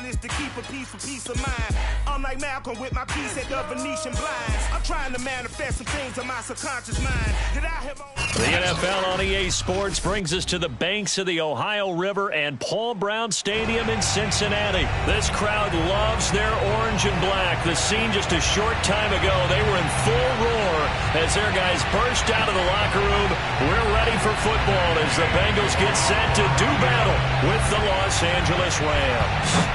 Is to keep a peace of mind. I'm like Malcolm with my piece at the Venetian blinds. I'm trying to manifest some things in my subconscious mind. Did I have the NFL on EA Sports brings us to the banks of the Ohio River and Paul Brown Stadium in Cincinnati. This crowd loves their orange and black. The scene just a short time ago, they were in full roar as their guys burst out of the locker room. We're ready for football as the Bengals get set to do battle with the Los Angeles Rams.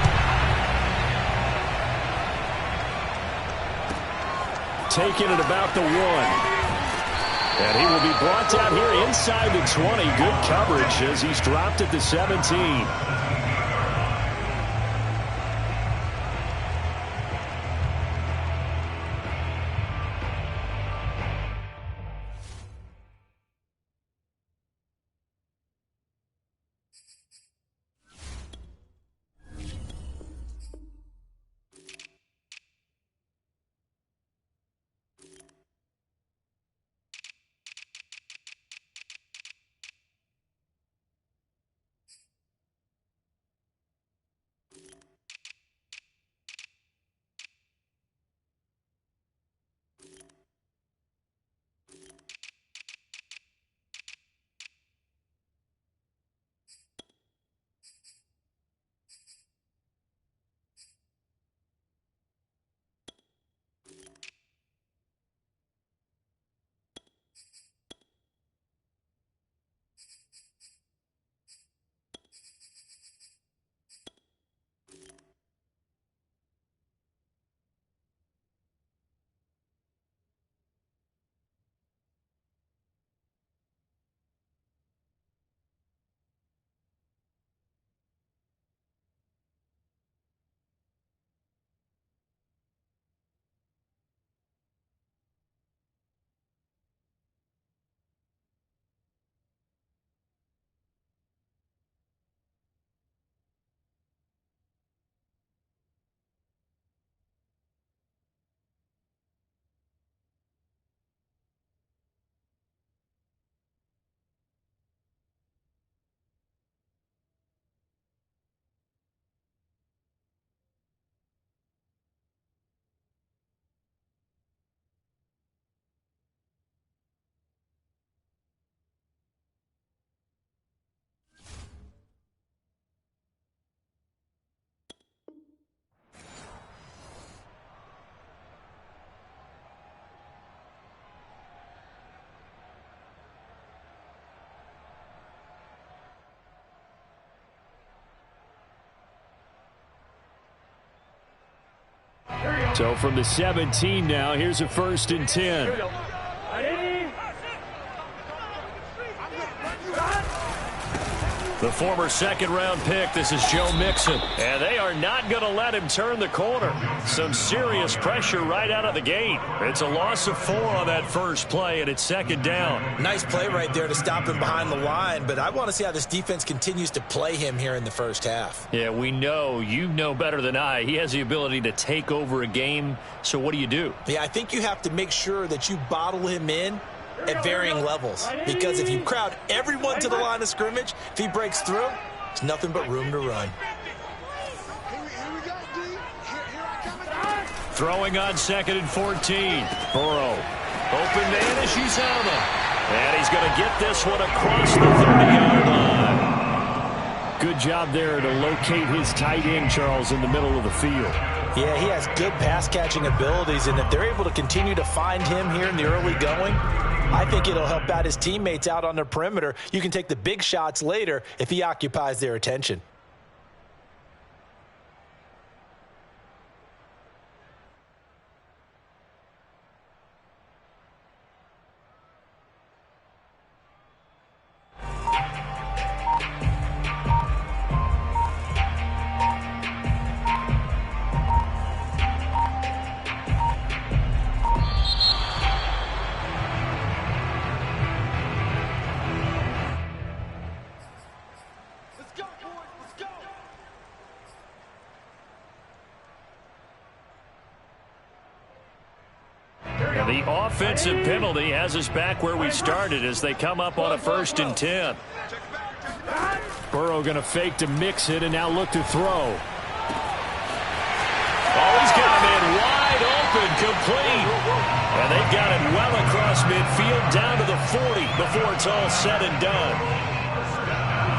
Taking it about the 1. And he will be brought down here inside the 20. Good coverage as he's dropped at the 17. So from the 17 now, here's a 1st and 10. The former second-round pick, this is Joe Mixon. And they are not going to let him turn the corner. Some serious pressure right out of the gate. It's a loss of 4 on that first play, and it's 2nd down. Nice play right there to stop him behind the line, but I want to see how this defense continues to play him here in the first half. Yeah, we know, you know better than I, he has the ability to take over a game, so what do? Yeah, I think you have to make sure that you bottle him in at varying levels, because if you crowd everyone to the line of scrimmage, if he breaks through, there's nothing but room to run. Throwing on 2nd and 14. Burrow. Open man as Uzomah. And he's going to get this one across the 30-yard line. Good job there to locate his tight end, Charles, in the middle of the field. Yeah, he has good pass-catching abilities, and if they're able to continue to find him here in the early going, I think it'll help out his teammates out on the perimeter. You can take the big shots later if he occupies their attention. The offensive penalty has us back where we started as they come up on a 1st and 10. Burrow going to fake to mix it and now look to throw. And they've got it well across midfield, down to the 40 before it's all said and done.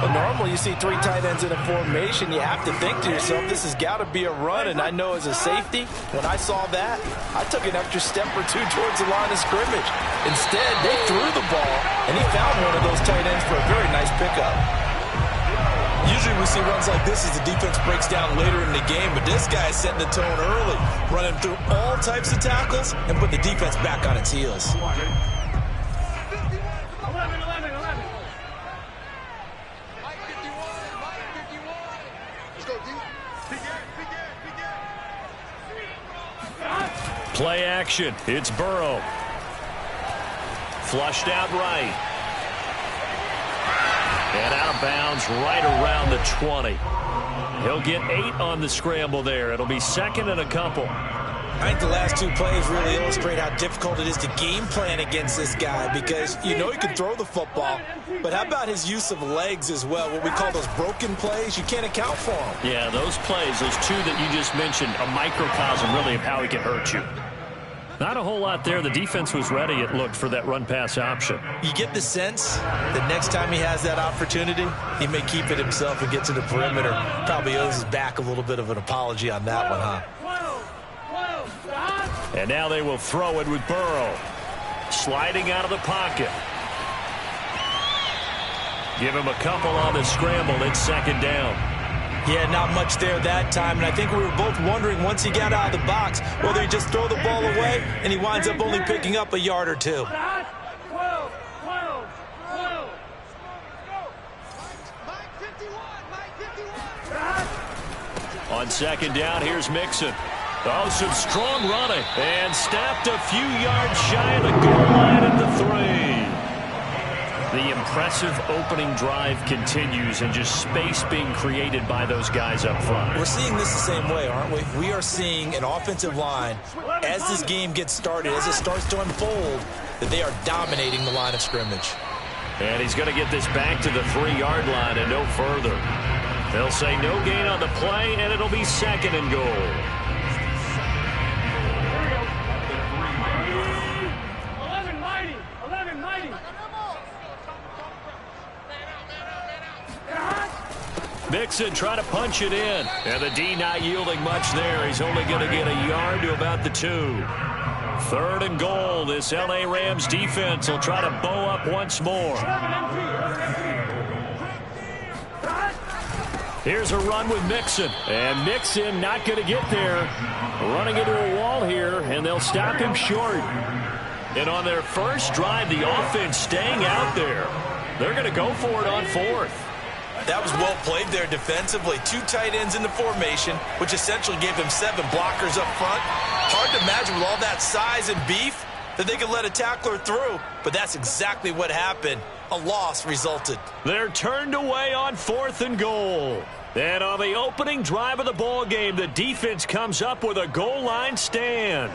Well, normally you see three tight ends in a formation. You have to think to yourself, this has got to be a run. And I know as a safety, when I saw that, I took an extra step or two towards the line of scrimmage. Instead, they threw the ball, and he found one of those tight ends for a very nice pickup. Usually we see runs like this as the defense breaks down later in the game, but this guy is setting the tone early, running through all types of tackles and put the defense back on its heels. Play action. It's Burrow. Flushed out right. And out of bounds right around the 20. He'll get 8 on the scramble there. It'll be second and a couple. I think the last two plays really illustrate how difficult it is to game plan against this guy because you know he can throw the football, but how about his use of legs as well, what we call those broken plays? You can't account for them. Yeah, those plays, those two that you just mentioned, a microcosm really of how he can hurt you. Not a whole lot there. The defense was ready, it looked, for that run-pass option. You get the sense that next time he has that opportunity, he may keep it himself and get to the perimeter. Probably owes his back a little bit of an apology on that one, huh? And now they will throw it with Burrow. Sliding out of the pocket. Give him a couple on the scramble. It's second down. Yeah, not much there that time, and I think we were both wondering once he got out of the box whether he just throw the ball away and he winds up only picking up a yard or two. On second down, here's Mixon. Oh, some strong running. And snapped a few yards shy of the goal line at the 3. The impressive opening drive continues and just space being created by those guys up front. We're seeing this the same way, aren't we? We are seeing an offensive line, as this game gets started, as it starts to unfold, that they are dominating the line of scrimmage. And he's going to get this back to the 3-yard line and no further. They'll say no gain on the play, and it'll be second and goal. Mixon trying to punch it in. And the D not yielding much there. He's only going to get a yard to about the 2. Third and goal. This L.A. Rams defense will try to bow up once more. Here's a run with Mixon. And Mixon not going to get there. Running into a wall here, and they'll stop him short. And on their first drive, the offense staying out there. They're going to go for it on 4th. That was well played there defensively. 2 tight ends in the formation, which essentially gave them 7 blockers up front. Hard to imagine with all that size and beef that they could let a tackler through, but that's exactly what happened. A loss resulted. They're turned away on 4th and goal. And on the opening drive of the ball game, the defense comes up with a goal line stand.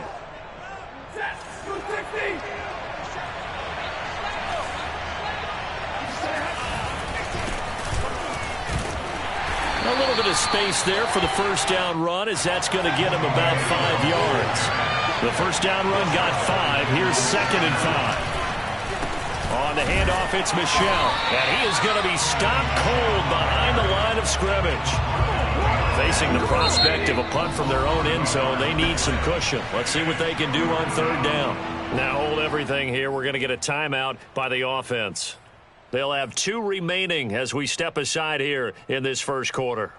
A little bit of space there for the first down run, as that's going to get him about 5 yards. The first down run got 5. Here's second and 5. On the handoff, it's Michel. And he is going to be stopped cold behind the line of scrimmage. Facing the prospect of a punt from their own end zone, they need some cushion. Let's see what they can do on 3rd down. Now hold everything here. We're going to get a timeout by the offense. They'll have 2 remaining as we step aside here in this first quarter.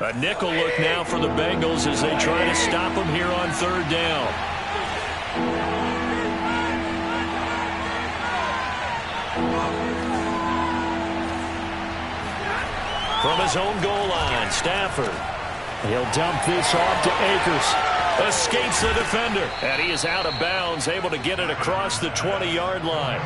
A nickel look now for the Bengals as they try to stop them here on 3rd down. From his own goal line, Stafford. He'll dump this off to Akers. Escapes the defender. And he is out of bounds, able to get it across the 20-yard line.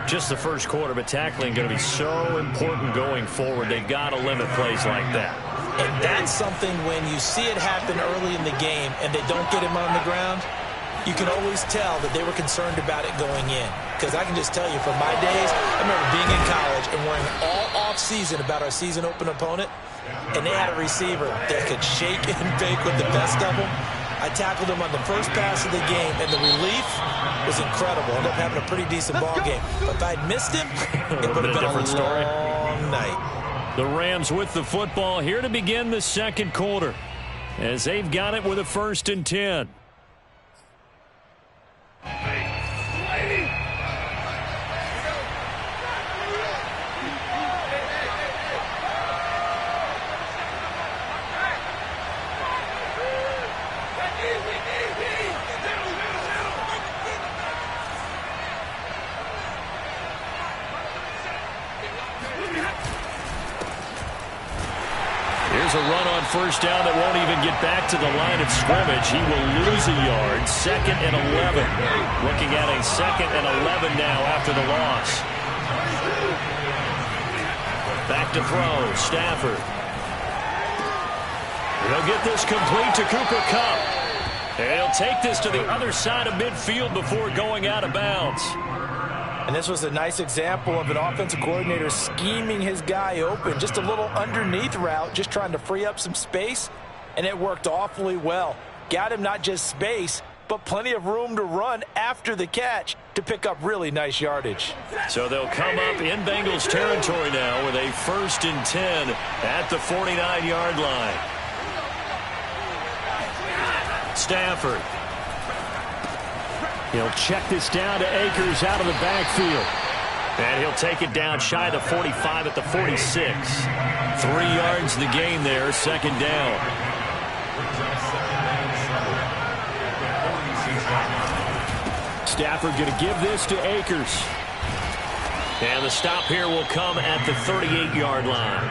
Just the first quarter, but tackling going to be so important going forward. They've got to limit plays like that. And that's something when you see it happen early in the game and they don't get him on the ground, you can always tell that they were concerned about it going in. Because I can just tell you from my days, I remember being in college and worrying all off-season about our season open opponent, and they had a receiver that could shake and bake with the best of them. I tackled him on the first pass of the game, and the relief was incredible. Ended up having a pretty decent ball game. But if I'd missed him, it would have been a long night. The Rams with the football here to begin the second quarter, as they've got it with a 1st and 10. Here's a run on 1st down that won't even get back to the line of scrimmage. He will lose a yard. 2nd and 11. Looking at a 2nd and 11 now after the loss. Back to throw. Stafford. He'll get this complete to Cooper Kupp. And he'll take this to the other side of midfield before going out of bounds. And this was a nice example of an offensive coordinator scheming his guy open. Just a little underneath route, just trying to free up some space, and it worked awfully well. Got him not just space, but plenty of room to run after the catch to pick up really nice yardage. So they'll come up in Bengals territory now with a 1st and 10 at the 49-yard line. Stafford. He'll check this down to Akers out of the backfield. And he'll take it down shy of the 45 at the 46. 3 yards the gain there, 2nd down. Stafford going to give this to Akers. And the stop here will come at the 38-yard line.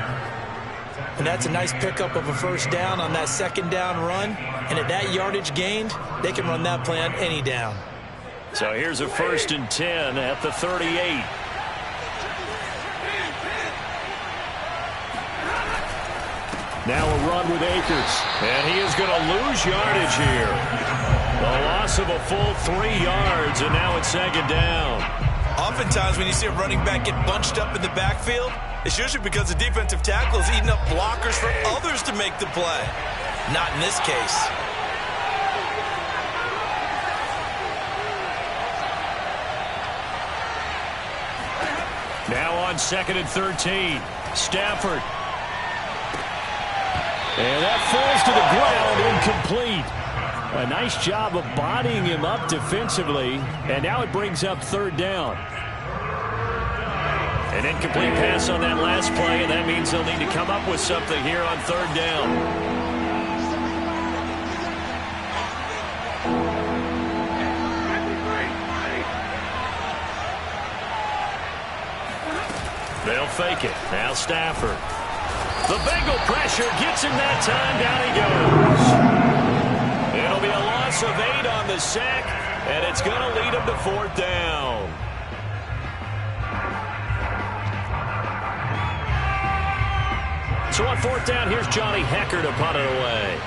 And that's a nice pickup of a 1st down on that 2nd down run. And at that yardage gained, they can run that play on any down. So here's a 1st and 10 at the 38. Now a run with Akers. And he is going to lose yardage here. A loss of a full 3 yards, and now it's 2nd down. Oftentimes when you see a running back get bunched up in the backfield, it's usually because the defensive tackle is eating up blockers for others to make the play. Not in this case. Now on 2nd and 13. Stafford. And that falls to the ground, incomplete. A nice job of bodying him up defensively. And now it brings up 3rd down. An incomplete pass on that last play, and that means they'll need to come up with something here on 3rd down. They'll fake it. Now Stafford. The Bengal pressure gets him that time. Down he goes. It'll be a loss of 8 on the sack, and it's going to lead him to 4th down. So on 4th down, here's Johnny Hekker to punt it away.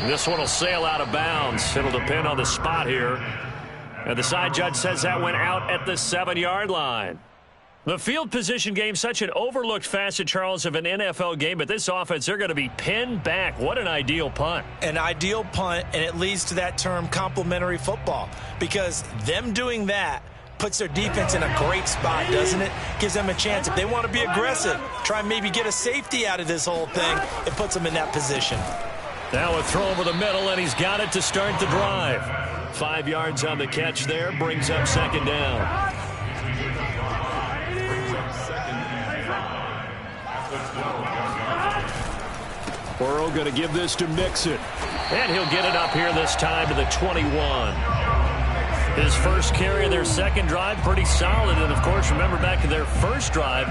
This one will sail out of bounds. It'll depend on the spot here. And the side judge says that went out at the 7-yard line. The field position game, such an overlooked facet, Charles, of an NFL game. But this offense, they're going to be pinned back. What an ideal punt. An ideal punt, and it leads to that term complementary football. Because them doing that puts their defense in a great spot, doesn't it? Gives them a chance. If they want to be aggressive, try and maybe get a safety out of this whole thing, it puts them in that position. Now a throw over the middle, and he's got it to start the drive. 5 yards on the catch there, brings up 2nd down. Burrow going to give this to Mixon. And he'll get it up here this time to the 21. His first carry of their second drive, pretty solid. And, of course, remember back to their first drive,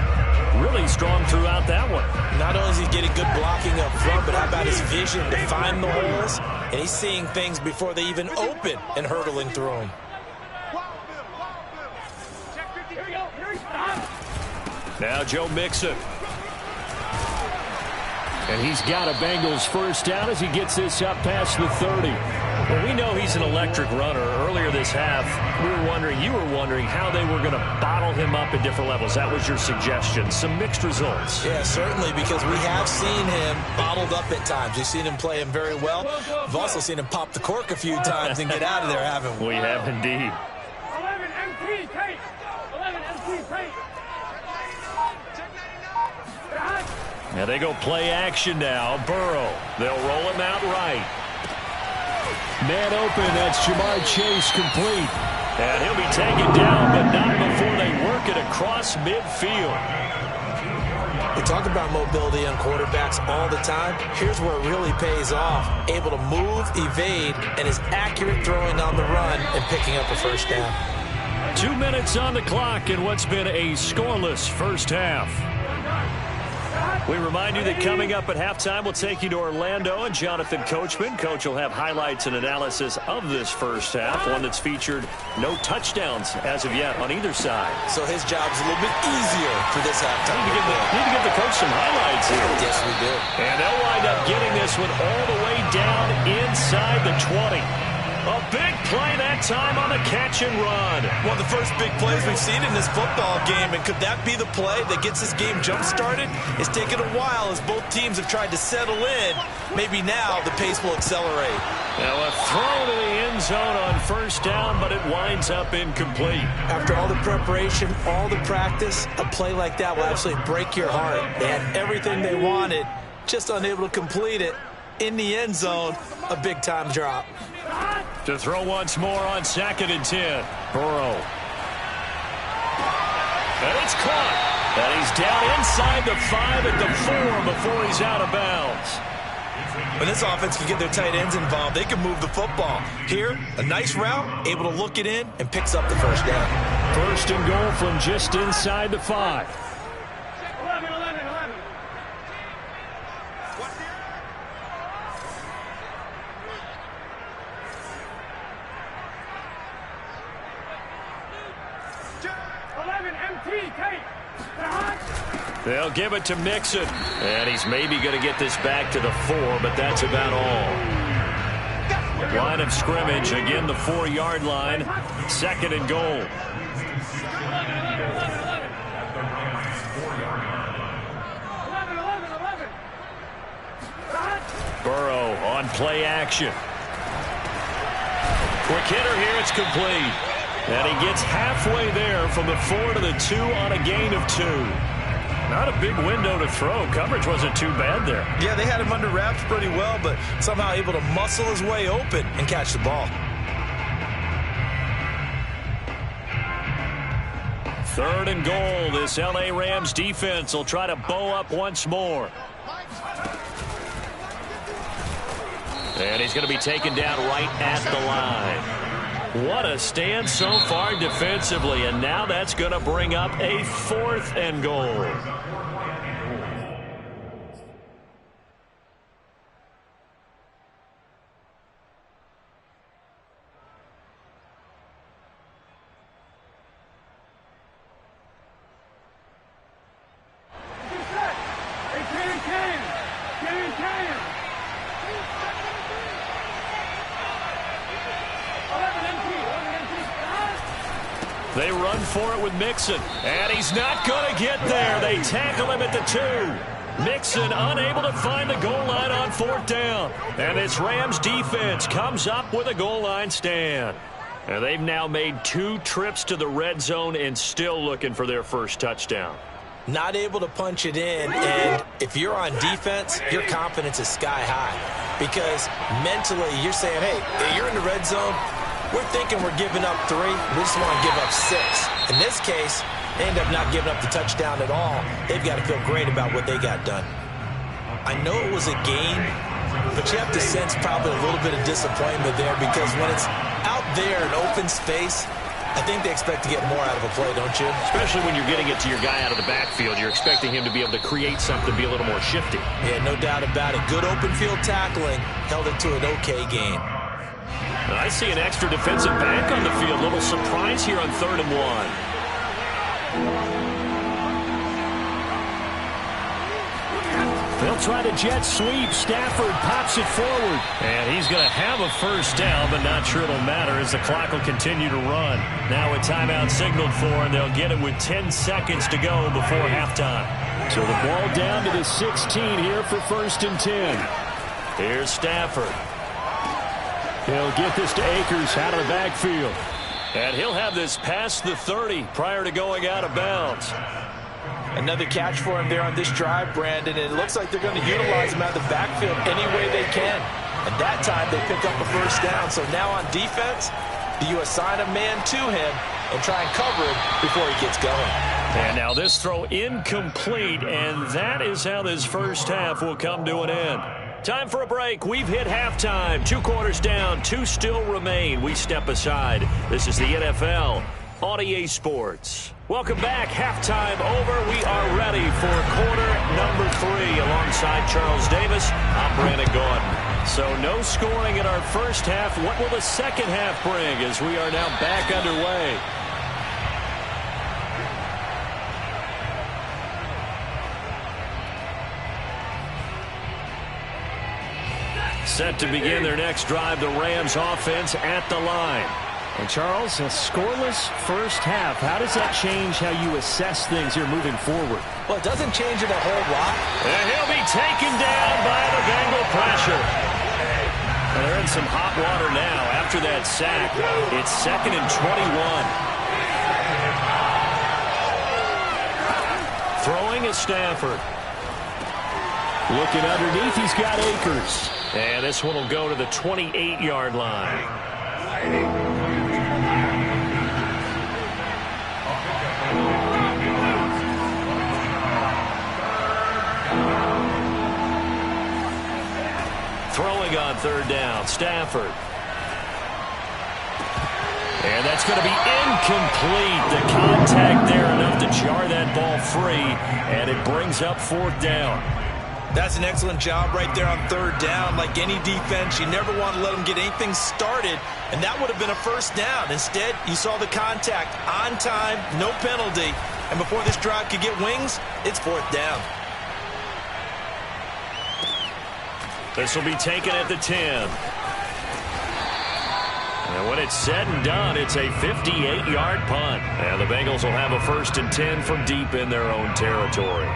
really strong throughout that one. Not only is he getting good blocking up front, but how about his vision to find the holes? And he's seeing things before they even open and hurdling through them. Now Joe Mixon. And he's got a Bengals first down as he gets this up past the 30. Well, we know he's an electric runner. Earlier this half, you were wondering how they were going to bottle him up at different levels. That was your suggestion. Some mixed results. Yeah, certainly, because we have seen him bottled up at times. We've seen him play him very well. We've also seen him pop the cork a few times and get out of there, haven't we? We have indeed. 11 MT, take. 11 MT, take. Now they go play action now. Burrow. They'll roll him out right. Man open. That's Jamar Chase complete. And he'll be taken down, but not before they work it across midfield. We talk about mobility on quarterbacks all the time. Here's where it really pays off. Able to move, evade, and is accurate throwing on the run and picking up a first down. 2 minutes on the clock in what's been a scoreless first half. We remind you that coming up at halftime, we'll take you to Orlando and Jonathan Coachman. Coach will have highlights and analysis of this first half, one that's featured no touchdowns as of yet on either side. So his job's a little bit easier for this halftime. Need to give the coach some highlights here. Yes, we do. And they'll wind up getting this one all the way down inside the 20. A big play that time on the catch and run. One of the first big plays we've seen in this football game, and could that be the play that gets this game jump-started? It's taken a while as both teams have tried to settle in. Maybe now the pace will accelerate. Now a throw to the end zone on first down, but it winds up incomplete. After all the preparation, all the practice, a play like that will absolutely break your heart. They had everything they wanted, just unable to complete it. In the end zone, a big-time drop. To throw once more on 2nd and 10. Burrow. And it's caught. And he's down inside the 5 at the 4 before he's out of bounds. When this offense can get their tight ends involved, they can move the football. Here, a nice route, able to look it in, and picks up the first down. First and goal from just inside the 5. 11, 11, 11. They'll give it to Mixon. And he's maybe going to get this back to the 4, but that's about all. Line of scrimmage, again the 4-yard line. 2nd and goal. Burrow on play action. Quick hitter here, it's complete. And he gets halfway there from the 4 to the 2 on a gain of 2. Not a big window to throw. Coverage wasn't too bad there. Yeah, they had him under wraps pretty well, but somehow able to muscle his way open and catch the ball. 3rd and goal. This L.A. Rams defense will try to bow up once more. And he's going to be taken down right at the line. What a stand so far defensively, and now that's going to bring up a 4th and goal. They run for it with Mixon, and he's not going to get there. They tackle him at the 2. Mixon unable to find the goal line on 4th down. And this Rams defense comes up with a goal line stand. And they've now made 2 trips to the red zone and still looking for their first touchdown. Not able to punch it in, and if you're on defense, your confidence is sky high. Because mentally, you're saying, hey, you're in the red zone. We're thinking we're giving up 3. We just want to give up 6. In this case, they end up not giving up the touchdown at all. They've got to feel great about what they got done. I know it was a gain, but you have to sense probably a little bit of disappointment there because when it's Out there in open space, I think they expect to get more out of a play, don't you? Especially when you're getting it to your guy out of the backfield. You're expecting him to be able to create something, be a little more shifty. Yeah, no doubt about it. Good open field tackling. Held it to an okay game. I see an extra defensive back on the field. Little surprise here on 3rd and 1. They'll try to jet sweep. Stafford pops it forward. And he's going to have a first down, but not sure it'll matter as the clock will continue to run. Now a timeout signaled for, and they'll get it with 10 seconds to go before halftime. So the ball down to the 16 here for 1st and 10. Here's Stafford. He'll get this to Akers out of the backfield. And he'll have this past the 30 prior to going out of bounds. Another catch for him there on this drive, Brandon, and it looks like they're going to utilize him out of the backfield any way they can. And that time they pick up a first down. So now on defense, do you assign a man to him and try and cover him before he gets going? And now this throw incomplete, and that is how this first half will come to an end. Time for a break. We've hit halftime. 2 quarters down. 2 still remain. We step aside. This is the NFL on EA Sports. Welcome back. Halftime over. We are ready for quarter number 3 alongside Charles Davis. I'm Brandon Gaudin. So no scoring in our first half. What will the second half bring as we are now back underway? Set to begin their next drive, the Rams offense at the line. And Charles, a scoreless first half. How does that change how you assess things here moving forward? Well, it doesn't change it a whole lot. And he'll be taken down by the Bengal pressure. And they're in some hot water now after that sack. It's 2nd and 21. Throwing is Stafford. Looking underneath, he's got Akers. And this one will go to the 28-yard line. Throwing on 3rd down, Stafford. And that's going to be incomplete. The contact there enough to jar that ball free, and it brings up 4th down. That's an excellent job right there on 3rd down. Like any defense, you never want to let them get anything started, and that would have been a first down. Instead, you saw the contact on time, no penalty, and before this drive could get wings, it's 4th down. This will be taken at the 10. And when it's said and done, it's a 58-yard punt. And the Bengals will have a 1st and 10 from deep in their own territory.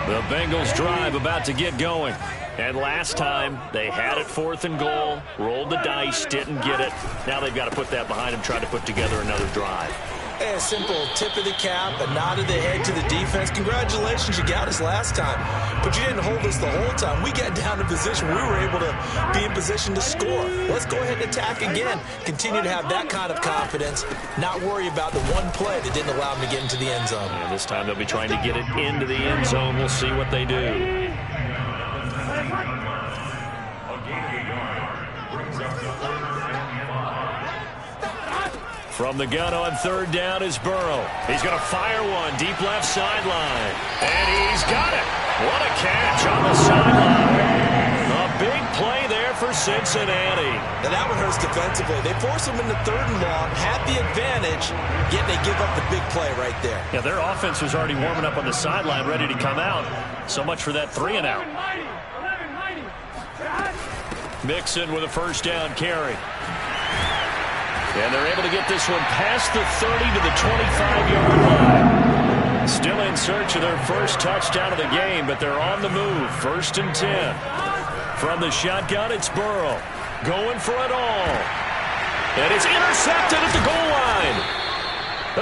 The Bengals drive about to get going. And last time, they had it 4th and goal, rolled the dice, didn't get it. Now they've got to put that behind them, try to put together another drive. A simple tip of the cap, a nod of the head to the defense. Congratulations, you got us last time. But you didn't hold us the whole time. We got down in position. We were able to be in position to score. Let's go ahead and attack again. Continue to have that kind of confidence. Not worry about the one play that didn't allow them to get into the end zone. And this time they'll be trying to get it into the end zone. We'll see what they do. From the gun on 3rd down is Burrow. He's going to fire one deep left sideline. And he's got it. What a catch on the sideline. A big play there for Cincinnati. Now that one hurts defensively. They force him into 3rd and long, had the advantage, yet they give up the big play right there. Yeah, their offense was already warming up on the sideline, ready to come out. So much for that 3 and out. Mixon with a 1st down carry. And they're able to get this one past the 30 to the 25-yard line. Still in search of their first touchdown of the game, but they're on the move. 1st and 10. From the shotgun, it's Burrow. Going for it all. And it's intercepted at the goal line.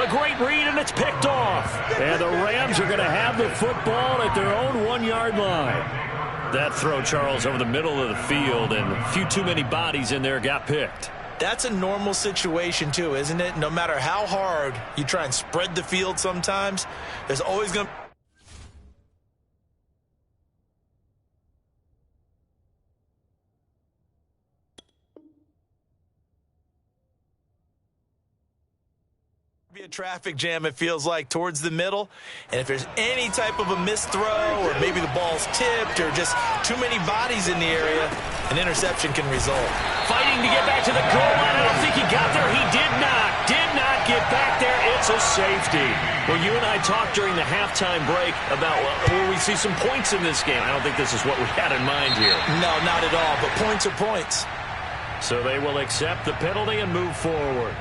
A great read, and it's picked off. And the Rams are going to have the football at their own 1-yard line. That throw, Charles, over the middle of the field, and a few too many bodies in there got picked. That's a normal situation, too, isn't it? No matter how hard you try and spread the field sometimes, there's always going to Traffic jam, it feels like, towards the middle. And if there's any type of a missed throw or maybe the ball's tipped or just too many bodies in the area, an interception can result. Fighting to get back to the goal line. I don't think he got there. He did not get back there. It's a safety. Well, you and I talked during the halftime break about, will we see some points in this game? I don't think this is what we had in mind here. No, not at all, but points are points. So they will accept the penalty and move forward.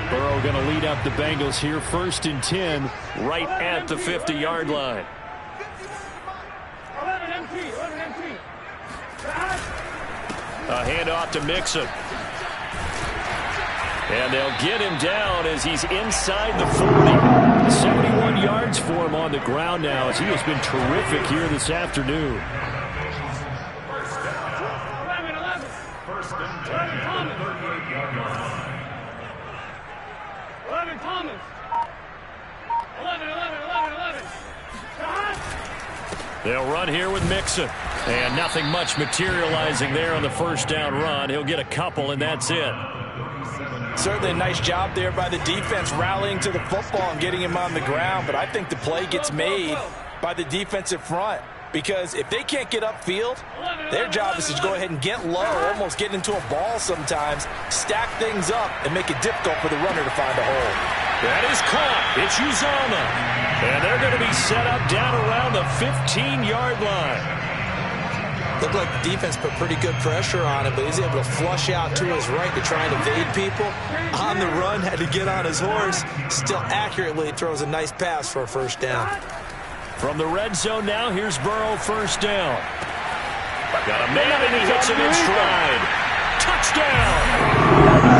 Burrow going to lead up the Bengals here, 1st and 10, right at the 50-yard line. 11 empty. A handoff to Mixon. And they'll get him down as he's inside the 40. 71 yards for him on the ground now as he has been terrific here this afternoon. 11. First and 10. 11 Thomas. 11. They'll run here with Mixon. And nothing much materializing there on the first down run. He'll get a couple, and that's it. Certainly a nice job there by the defense rallying to the football and getting him on the ground. But I think the play gets made by the defensive front. Because if they can't get upfield, their job is to go ahead and get low, almost get into a ball sometimes, stack things up, and make it difficult for the runner to find a hole. That is caught. It's Uzomah. And they're going to be set up down around the 15-yard line. Looked like the defense put pretty good pressure on him, but he's able to flush out to his right to try and evade people. On the run, had to get on his horse. Still accurately throws a nice pass for a first down. From the red zone now, here's Burrow, first down. Got a man, and he hits him in stride. Touchdown!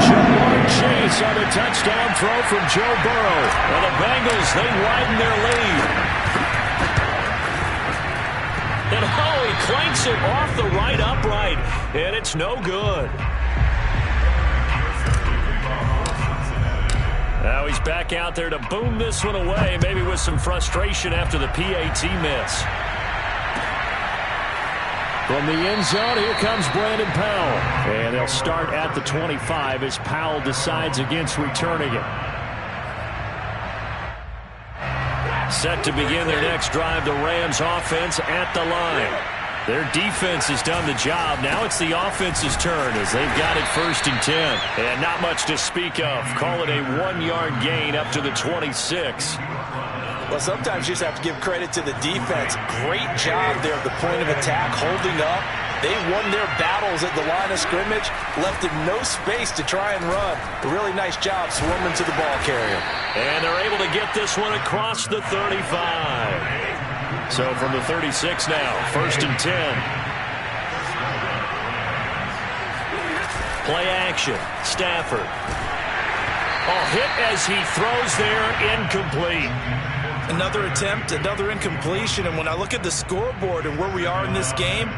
Jamar Chase on a touchdown throw from Joe Burrow. And the Bengals, they widen their lead. And he clanks it off the right upright, and it's no good. Now he's back out there to boom this one away, maybe with some frustration after the PAT miss. From the end zone, here comes Brandon Powell. And they'll start at the 25 as Powell decides against returning it. Set to begin their next drive, the Rams offense at the line. Their defense has done the job. Now it's the offense's turn as they've got it 1st and 10. And not much to speak of. Call it a 1-yard gain up to the 26. Well, sometimes you just have to give credit to the defense. Great job there at the point of attack, holding up. They won their battles at the line of scrimmage, left them no space to try and run. A really nice job swarming to the ball carrier. And they're able to get this one across the 35. So from the 36 now, 1st and 10. Play action. Stafford. Hit as he throws there, incomplete. Another attempt, another incompletion, and when I look at the scoreboard and where we are in this game,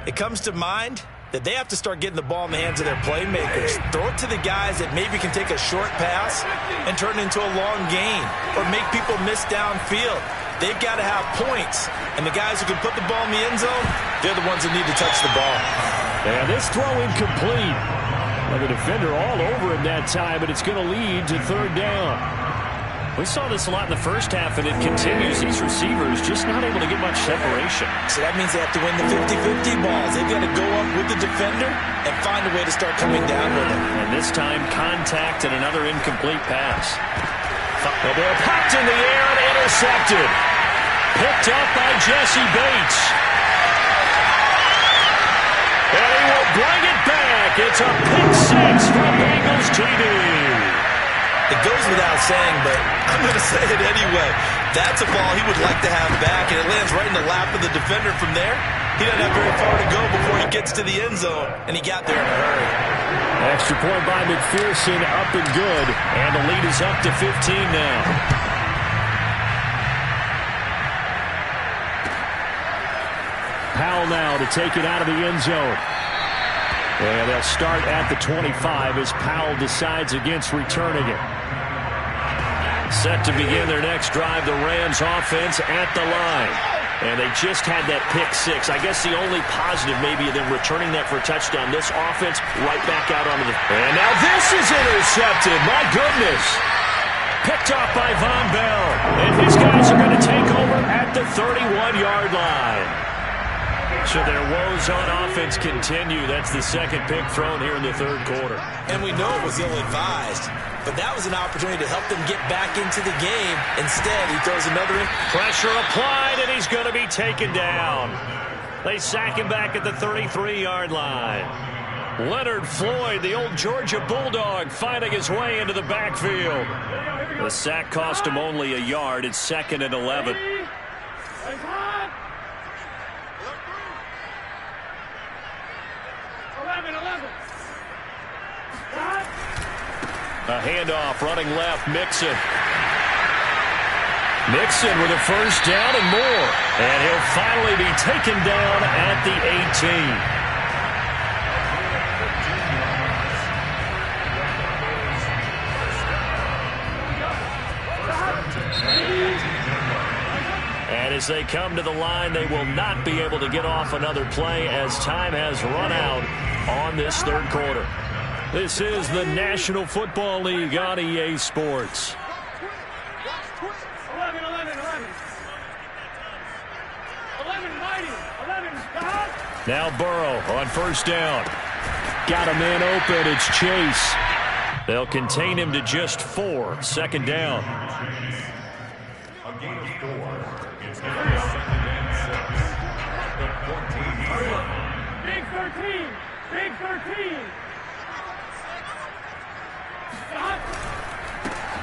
it comes to mind that they have to start getting the ball in the hands of their playmakers. Throw it to the guys that maybe can take a short pass and turn it into a long gain or make people miss downfield. They've got to have points, and the guys who can put the ball in the end zone, they're the ones that need to touch the ball. And this throw incomplete. Well, the defender all over him that time, but it's going to lead to 3rd down. We saw this a lot in the first half, and it continues. These receivers just not able to get much separation. So that means they have to win the 50-50 balls. They've got to go up with the defender and find a way to start coming down with it. And this time, contact and another incomplete pass. The ball popped in the air and intercepted. Picked up by Jesse Bates. And he will bring it back. It's a pick 6 from Bengals TD. It goes without saying, but I'm going to say it anyway. That's a ball he would like to have back, and it lands right in the lap of the defender from there. He doesn't have very far to go before he gets to the end zone, and he got there in a hurry. Extra point by McPherson, up and good, and the lead is up to 15 now. Powell now to take it out of the end zone. And they'll start at the 25 as Powell decides against returning it. Set to begin their next drive, the Rams offense at the line. And they just had that pick six. I guess the only positive maybe of them returning that for a touchdown. This offense right back out onto the... And now this is intercepted. My goodness. Picked off by Von Bell. And his guys are going to take over at the 31-yard line. So their woes on offense continue. That's the second pick thrown here in the third quarter. And we know it was ill-advised, but that was an opportunity to help them get back into the game. Instead, he throws another in. Pressure applied, and he's going to be taken down. They sack him back at the 33-yard line. Leonard Floyd, the old Georgia Bulldog, finding his way into the backfield. The sack cost him only a yard. It's 2nd and 11. A handoff, running left, Mixon. Mixon with a first down and more. And he'll finally be taken down at the 18. And as they come to the line, they will not be able to get off another play as time has run out on this third quarter. This is the National Football League on EA Sports. 11. 11, stop. Now Burrow on first down. Got a man open. It's Chase. They'll contain him to just 4. Second down. Big 13. Big 13.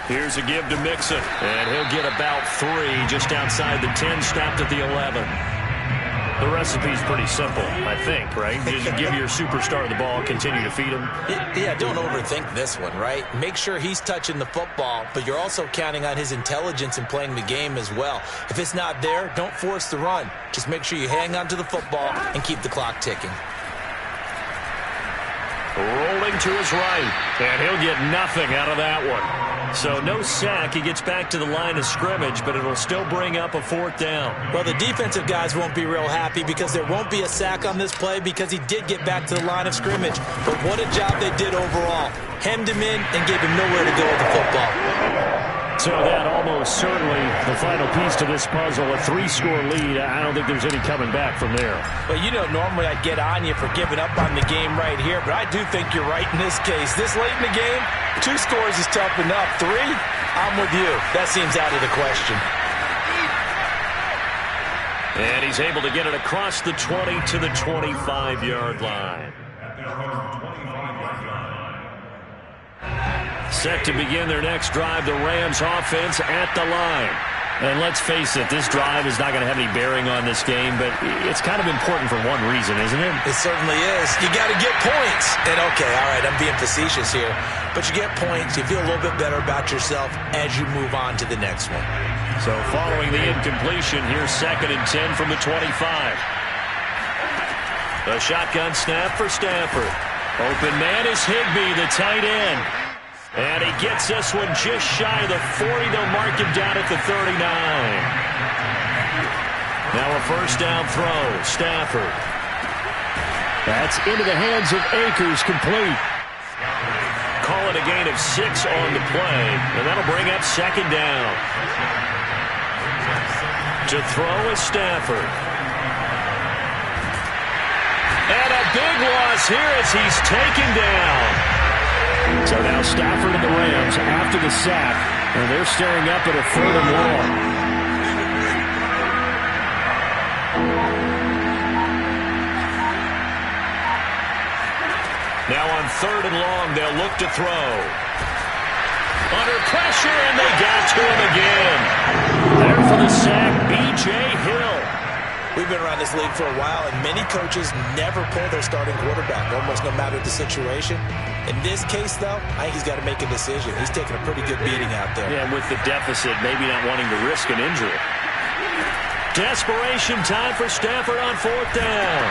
Here's a give to Mixon, and he'll get about 3 just outside the 10, stopped at the 11. The recipe's pretty simple, I think, right? Just give your superstar the ball, continue to feed him. Yeah, don't overthink this one, right? Make sure he's touching the football, but you're also counting on his intelligence in playing the game as well. If it's not there, don't force the run. Just make sure you hang on to the football and keep the clock ticking. Rolling to his right, and he'll get nothing out of that one. So no sack. He gets back to the line of scrimmage, but it'll still bring up a 4th down. Well, the defensive guys won't be real happy because there won't be a sack on this play because he did get back to the line of scrimmage. But what a job they did overall. Hemmed him in and gave him nowhere to go with the football. So that almost certainly the final piece to this puzzle, a 3-score lead. I don't think there's any coming back from there. Well, you know, normally I'd get on you for giving up on the game right here, but I do think you're right in this case. This late in the game, 2 scores is tough enough. 3, I'm with you. That seems out of the question. And he's able to get it across the 20 to the 25-yard line. Set to begin their next drive, the Rams offense at the line. And let's face it, this drive is not going to have any bearing on this game, but it's kind of important for one reason, isn't it? It certainly is. You got to get points. And okay, all right, I'm being facetious here, but you get points, you feel a little bit better about yourself as you move on to the next one. So following the incompletion, here's 2nd and 10 from the 25. The shotgun snap for Stafford. Open man is Higbee, the tight end. And he gets this one just shy of the 40. They'll mark him down at the 39. Now a first down throw. Stafford. That's into the hands of Akers, complete. Call it a gain of 6 on the play, and that'll bring up 2nd down. To throw is Stafford. And a big loss here as he's taken down. So now Stafford and the Rams after the sack, and they're staring up at a 3rd and long. Now on 3rd and long, they'll look to throw. Under pressure, and they got to him again. There for the sack, B.J. Hill. We've been around this league for a while, and many coaches never pull their starting quarterback, almost no matter the situation. In this case, though, I think he's got to make a decision. He's taking a pretty good beating out there. Yeah, and with the deficit, maybe not wanting to risk an injury. Desperation time for Stafford on 4th down.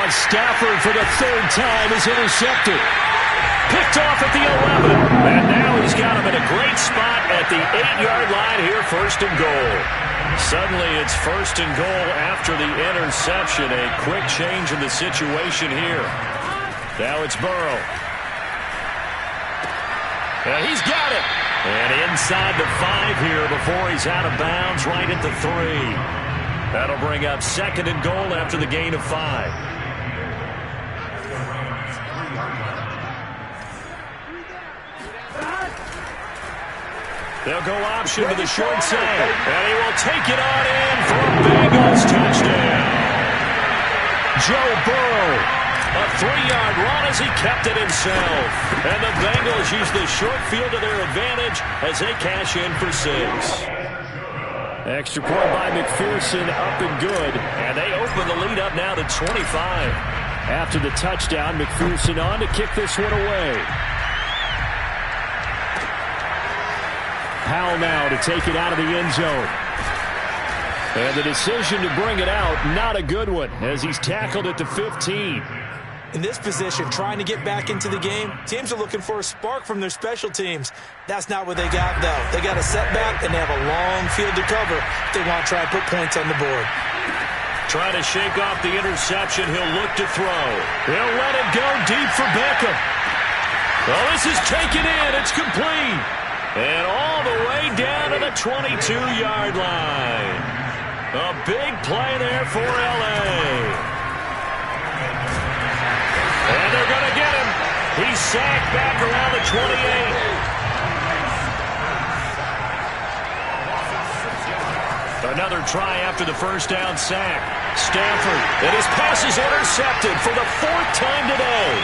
On Stafford for the 3rd time is intercepted. Picked off at the 11. And now he's got him in a great spot at the 8-yard line here, 1st and goal. Suddenly it's 1st and goal after the interception. A quick change in the situation here. Now it's Burrow. He's got it. And inside the 5 here before he's out of bounds, right at the 3. That'll bring up 2nd and goal after the gain of 5. They'll go option to the short side. And he will take it on in for a Bengals touchdown. Joe Burrow, a 3-yard run as he kept it himself. And the Bengals use the short field to their advantage as they cash in for 6. Extra point by McPherson, up and good. And they open the lead up now to 25. After the touchdown, McPherson on to kick this one away. Powell now to take it out of the end zone. And the decision to bring it out, not a good one, as he's tackled at the 15. In this position, trying to get back into the game, teams are looking for a spark from their special teams. That's not what they got, though. They got a setback, and they have a long field to cover if they want to try and put points on the board. Trying to shake off the interception, he'll look to throw. He'll let it go deep for Beckham. Well, this is taken in. It's complete. And all the way down to the 22-yard line. A big play there for L.A. And they're going to get him. He's sacked back around the 28. Another try after the first down sack. Stanford, and his pass is intercepted for the 4th time today.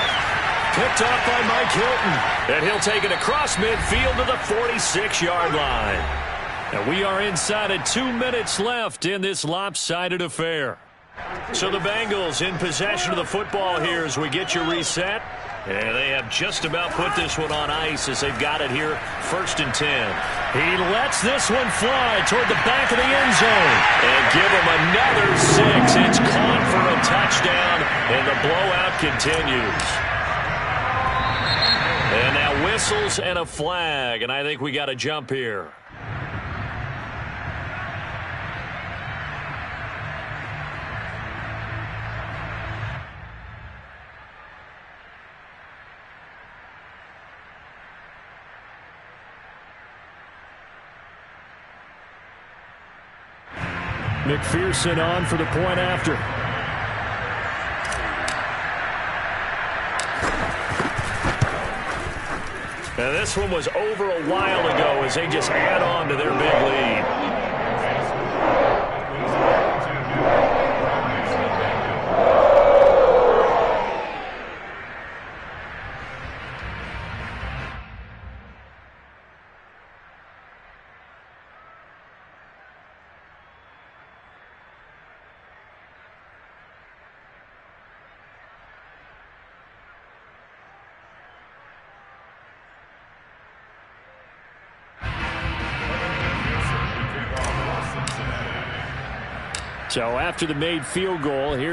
Picked off by Mike Hilton. And he'll take it across midfield to the 46-yard line. And we are inside of 2 minutes left in this lopsided affair. So the Bengals in possession of the football here as we get you reset. And they have just about put this one on ice as they've got it here, 1st and 10. He lets this one fly toward the back of the end zone. And give him another 6. It's caught for a touchdown, and the blowout continues. And now whistles and a flag, and I think we got a jump here. McPherson on for the point after. Now this one was over a while ago as they just add on to their big lead. So after the made field goal, here